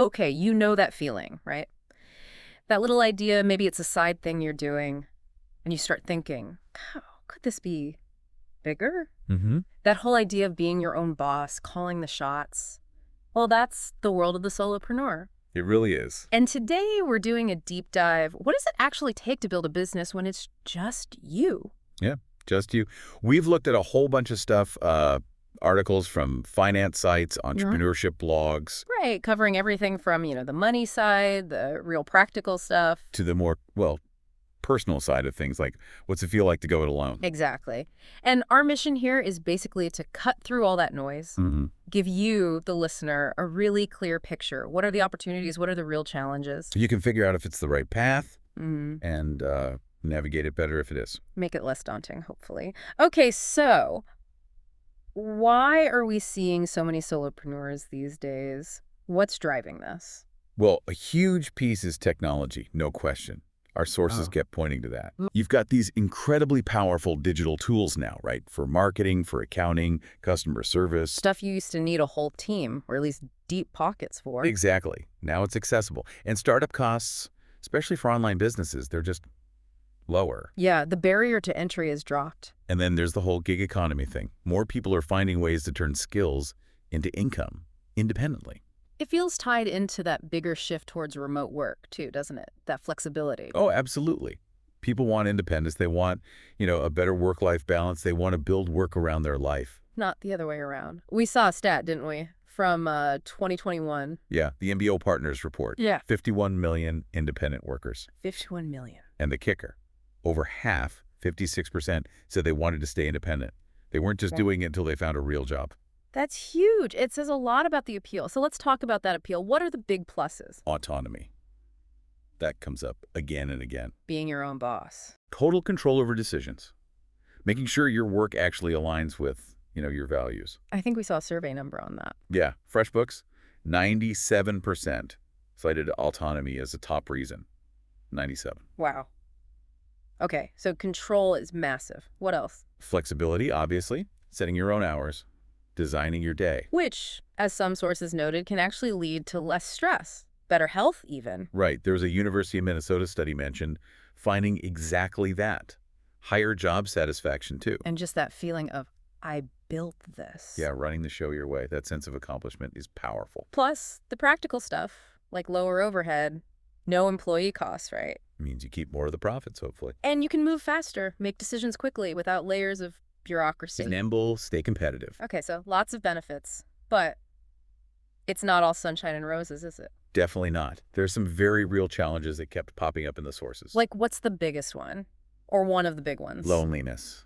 Okay, you know that feeling, right? That little idea, maybe it's a side thing you're doing, and you start thinking, oh, could this be bigger? Mm-hmm. That whole idea of being your own boss, calling the shots. Well, that's the world of the solopreneur. It really is. And today we're doing a deep dive. What does it actually take to build a business when it's just you? Yeah, just you. We've looked at a whole bunch of stuff, articles from finance sites, entrepreneurship blogs, Right, covering everything from, the money side, the real practical stuff. to the more, well, personal side of things, like what's it feel like to go it alone? Exactly. And our mission here is basically to cut through all that noise, Mm-hmm. give you, the listener, a really clear picture. What are the opportunities? What are the real challenges? So you can figure out if it's the right path Mm, and navigate it better if it is. make it less daunting, hopefully. Okay, so why are we seeing so many solopreneurs these days? What's driving this? Well, a huge piece is technology, no question. Our sources Oh. get pointing to that. You've got these incredibly powerful digital tools now, right? For marketing, for accounting, customer service. Stuff you used to need a whole team, or at least deep pockets for. Exactly. Now it's accessible. And startup costs, especially for online businesses, they're just lower. Yeah, the barrier to entry has dropped. And then there's the whole gig economy thing. More people are finding ways to turn skills into income independently. It feels tied into that bigger shift towards remote work, too, doesn't it? That flexibility. Oh, absolutely. People want independence. They want, a better work-life balance. They want to build work around their life. Not the other way around. We saw a stat, didn't we, from 2021. Yeah, the MBO Partners report. Yeah. 51 million independent workers. 51 million. And the kicker, over half, 56%, said they wanted to stay independent. They weren't just doing it until they found a real job. That's huge. It says a lot about the appeal. So let's talk about that appeal. What are the big pluses? Autonomy. That comes up again and again. Being your own boss. Total control over decisions. Making sure your work actually aligns with, your values. I think we saw a survey number on that. Yeah, FreshBooks, 97% cited autonomy as a top reason. 97. Wow. Okay, so control is massive. What else? Flexibility, obviously. Setting your own hours. Designing your day. Which, as some sources noted, can actually lead to less stress, better health even. Right. There was a University of Minnesota study mentioned finding exactly that. Higher job satisfaction, too. And just that feeling of, I built this. Yeah, running the show your way. That sense of accomplishment is powerful. Plus, the practical stuff, like lower overhead, no employee costs, right? It means you keep more of the profits, hopefully. And you can move faster, make decisions quickly without layers of bureaucracy. Stay nimble, stay competitive. Okay, so lots of benefits, but it's not all sunshine and roses, is it? Definitely not. There's some very real challenges that kept popping up in the sources. Like, what's the biggest one? Or one of the big ones? Loneliness.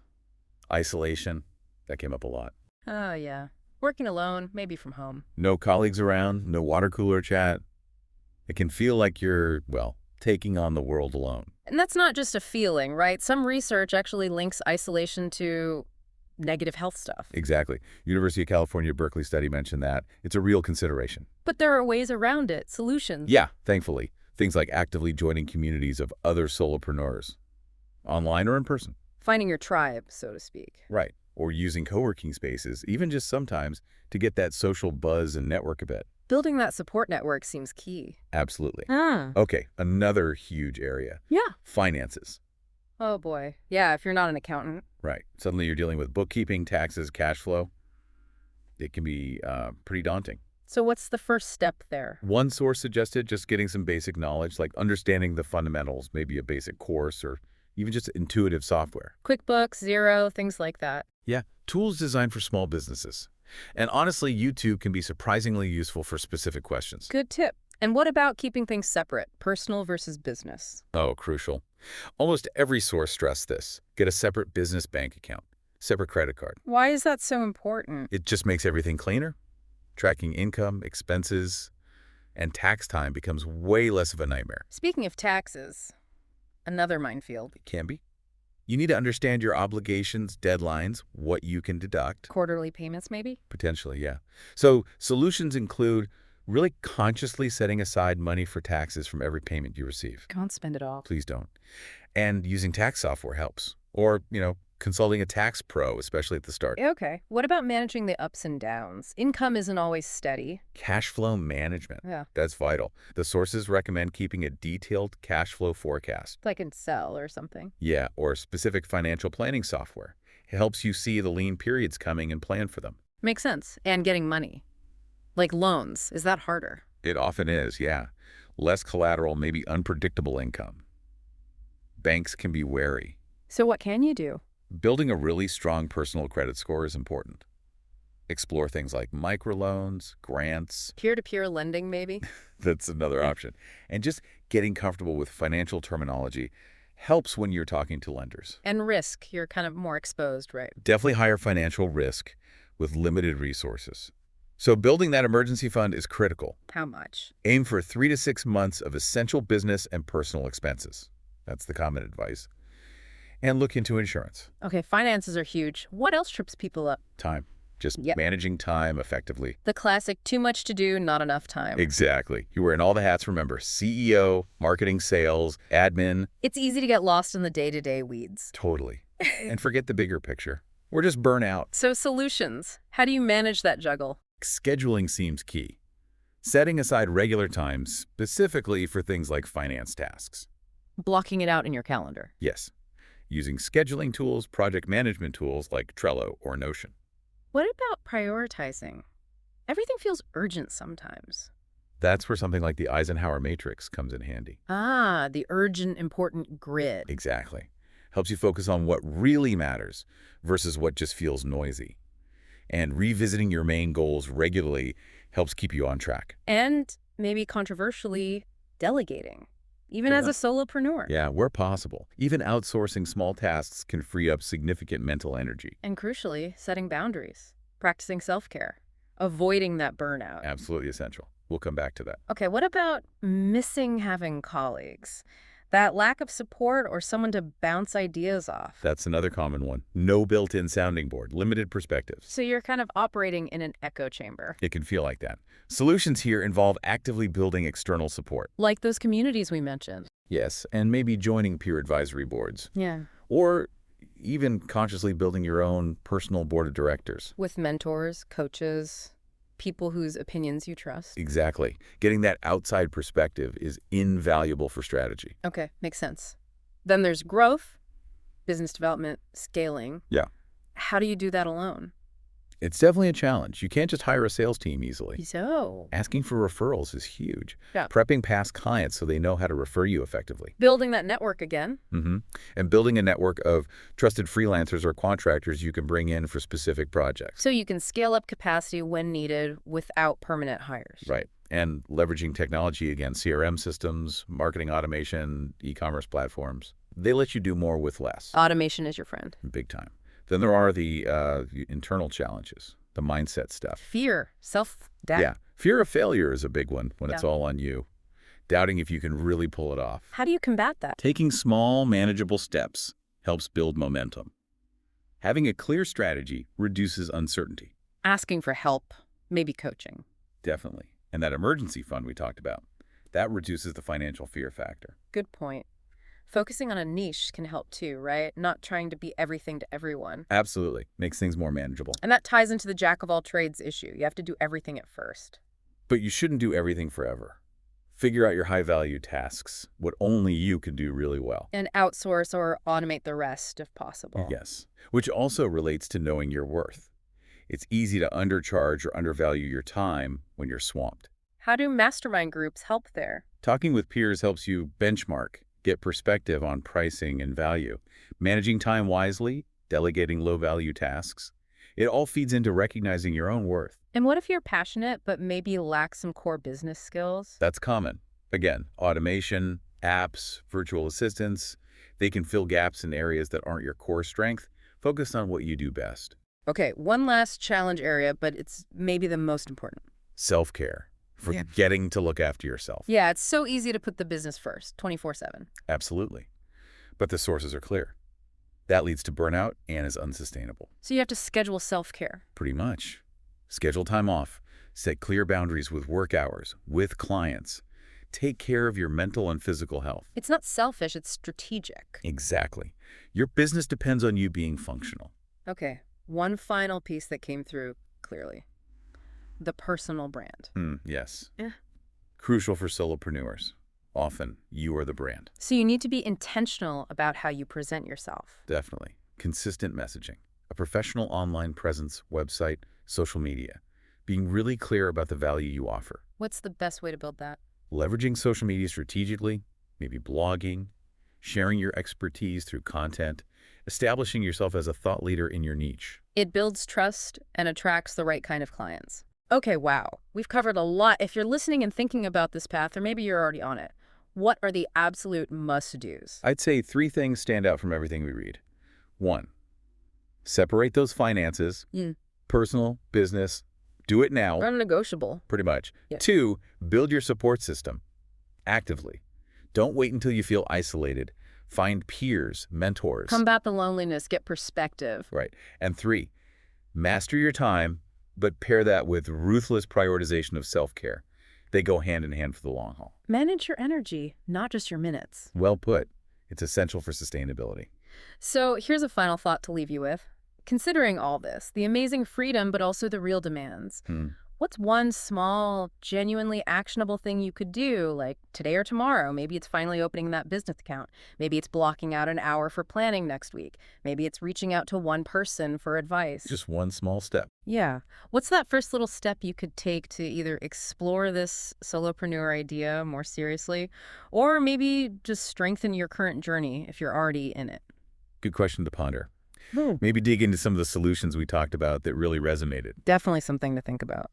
Isolation. That came up a lot. Oh, yeah. Working alone, maybe from home. No colleagues around, no water cooler chat. It can feel like you're, taking on the world alone. And that's not just a feeling, right? Some research actually links isolation to negative health stuff. Exactly. University of California, Berkeley study mentioned that. It's a real consideration. But there are ways around it, solutions. Yeah, thankfully. Things like actively joining communities of other solopreneurs, online or in person. Finding your tribe, so to speak. Right. Or using co-working spaces, even just sometimes, to get that social buzz and network a bit. Building that support network seems key. Absolutely. Ah. Okay, another huge area. Yeah. Finances. Oh, boy. Yeah, if you're not an accountant. Right. Suddenly you're dealing with bookkeeping, taxes, cash flow. It can be pretty daunting. So what's the first step there? One source suggested just getting some basic knowledge, like understanding the fundamentals, maybe a basic course or even just intuitive software. QuickBooks, Xero, things like that. Yeah, tools designed for small businesses. And honestly, YouTube can be surprisingly useful for specific questions. Good tip. And what about keeping things separate, personal versus business? Oh, crucial. Almost every source stressed this. Get a separate business bank account, separate credit card. Why is that so important? It just makes everything cleaner. Tracking income, expenses, and tax time becomes way less of a nightmare. Speaking of taxes, another minefield. It can be. You need to understand your obligations, deadlines, what you can deduct. Quarterly payments, maybe? Potentially, yeah. So solutions include really consciously setting aside money for taxes from every payment you receive. Can't spend it all. Please don't. And using tax software helps. Or, consulting a tax pro, especially at the start. Okay. What about managing the ups and downs? Income isn't always steady. Cash flow management. Yeah. That's vital. The sources recommend keeping a detailed cash flow forecast. Like in Excel or something. Yeah, or specific financial planning software. It helps you see the lean periods coming and plan for them. Makes sense. And getting money. Like loans. Is that harder? It often is, yeah. Less collateral, maybe unpredictable income. Banks can be wary. So what can you do? Building a really strong personal credit score is important. Explore things like microloans, grants. Peer-to-peer lending, maybe? That's another option. And just getting comfortable with financial terminology helps when you're talking to lenders. And risk. You're kind of more exposed, right? Definitely higher financial risk with limited resources. So building that emergency fund is critical. How much? Aim for 3 to 6 months of essential business and personal expenses. That's the common advice. And look into insurance. Okay, finances are huge. What else trips people up? Time. Just Yep. managing time effectively. The classic, too much to do, not enough time. Exactly. You're wearing all the hats, remember. CEO, marketing, sales, admin. It's easy to get lost in the day-to-day weeds. Totally. And forget the bigger picture. Or just burn out. So solutions. How do you manage that juggle? Scheduling seems key. Setting aside regular time specifically for things like finance tasks. Blocking it out in your calendar. Yes. Using scheduling tools, project management tools like Trello or Notion. What about prioritizing? Everything feels urgent sometimes. That's where something like the Eisenhower matrix comes in handy. Ah, the urgent, important grid. Exactly. Helps you focus on what really matters versus what just feels noisy. And revisiting your main goals regularly helps keep you on track. And maybe controversially, delegating. Even Yeah. as a solopreneur. Yeah, where possible. Even outsourcing small tasks can free up significant mental energy. And crucially, setting boundaries. Practicing self-care. Avoiding that burnout. Absolutely essential. We'll come back to that. Okay, what about missing having colleagues? That lack of support or someone to bounce ideas off. That's another common one. No built-in sounding board, limited perspectives. So you're kind of operating in an echo chamber. It can feel like that. Solutions here involve actively building external support. Like those communities we mentioned. Yes, and maybe joining peer advisory boards. Yeah. Or even consciously building your own personal board of directors. With mentors, coaches, people whose opinions you trust. Exactly. Getting that outside perspective is invaluable for strategy. Okay, makes sense. Then there's growth, business development, scaling. Yeah. How do you do that alone? It's definitely a challenge. You can't just hire a sales team easily. So, Asking for referrals is huge. Yeah. Prepping past clients so they know how to refer you effectively. building that network again. And building a network of trusted freelancers or contractors you can bring in for specific projects. So you can scale up capacity when needed without permanent hires. Right. And leveraging technology again, CRM systems, marketing automation, e-commerce platforms. They let you do more with less. Automation is your friend. Big time. Then there are the internal challenges, the mindset stuff. Fear, self-doubt. Yeah. Fear of failure is a big one when it's Yeah. all on you. Doubting if you can really pull it off. How do you combat that? Taking small, manageable steps helps build momentum. Having a clear strategy reduces uncertainty. Asking for help, maybe coaching. Definitely. And that emergency fund we talked about, that reduces the financial fear factor. Good point. Focusing on a niche can help too, right? Not trying to be everything to everyone. Absolutely. Makes things more manageable. And that ties into the jack of all trades issue. You have to do everything at first. But you shouldn't do everything forever. Figure out your high-value tasks, what only you can do really well. And outsource or automate the rest if possible. Yes, which also relates to knowing your worth. It's easy to undercharge or undervalue your time when you're swamped. How do mastermind groups help there? Talking with peers helps you benchmark, get perspective on pricing and value, managing time wisely, delegating low-value tasks. It all feeds into recognizing your own worth. And what if you're passionate but maybe lack some core business skills? That's common. Again, automation, apps, virtual assistants, they can fill gaps in areas that aren't your core strength. Focus on what you do best. Okay, one last challenge area, but it's maybe the most important. Self-care. Forgetting to look after yourself. Yeah, it's so easy to put the business first, 24/7. Absolutely. But the sources are clear. That leads to burnout and is unsustainable. So you have to schedule self-care. Pretty much. Schedule time off. Set clear boundaries with work hours, with clients. Take care of your mental and physical health. It's not selfish, it's strategic. Exactly. Your business depends on you being functional. Okay, one final piece that came through clearly. The personal brand. Yes. Yeah. Crucial for solopreneurs. Often, you are the brand. So you need to be intentional about how you present yourself. Definitely. Consistent messaging. A professional online presence, website, social media. Being really clear about the value you offer. What's the best way to build that? Leveraging social media strategically, maybe blogging, sharing your expertise through content, establishing yourself as a thought leader in your niche. It builds trust and attracts the right kind of clients. Okay, wow. We've covered a lot. If you're listening and thinking about this path, or maybe you're already on it, what are the absolute must-dos? I'd say 3 things stand out from everything we read. 1, separate those finances, personal, business, do it now, Non-negotiable. pretty much. Yeah. 2, build your support system actively. Don't wait until you feel isolated. Find peers, mentors. Combat the loneliness, get perspective. Right. And 3, master your time, but pair that with ruthless prioritization of self-care. They go hand in hand for the long haul. Manage your energy, not just your minutes. Well put. It's essential for sustainability. So here's a final thought to leave you with. Considering all this, the amazing freedom, but also the real demands, what's one small, genuinely actionable thing you could do, like today or tomorrow? Maybe it's finally opening that business account. Maybe it's blocking out an hour for planning next week. Maybe it's reaching out to one person for advice. Just one small step. Yeah. What's that first little step you could take to either explore this solopreneur idea more seriously, or maybe just strengthen your current journey if you're already in it? Good question to ponder. Maybe dig into some of the solutions we talked about that really resonated. Definitely something to think about.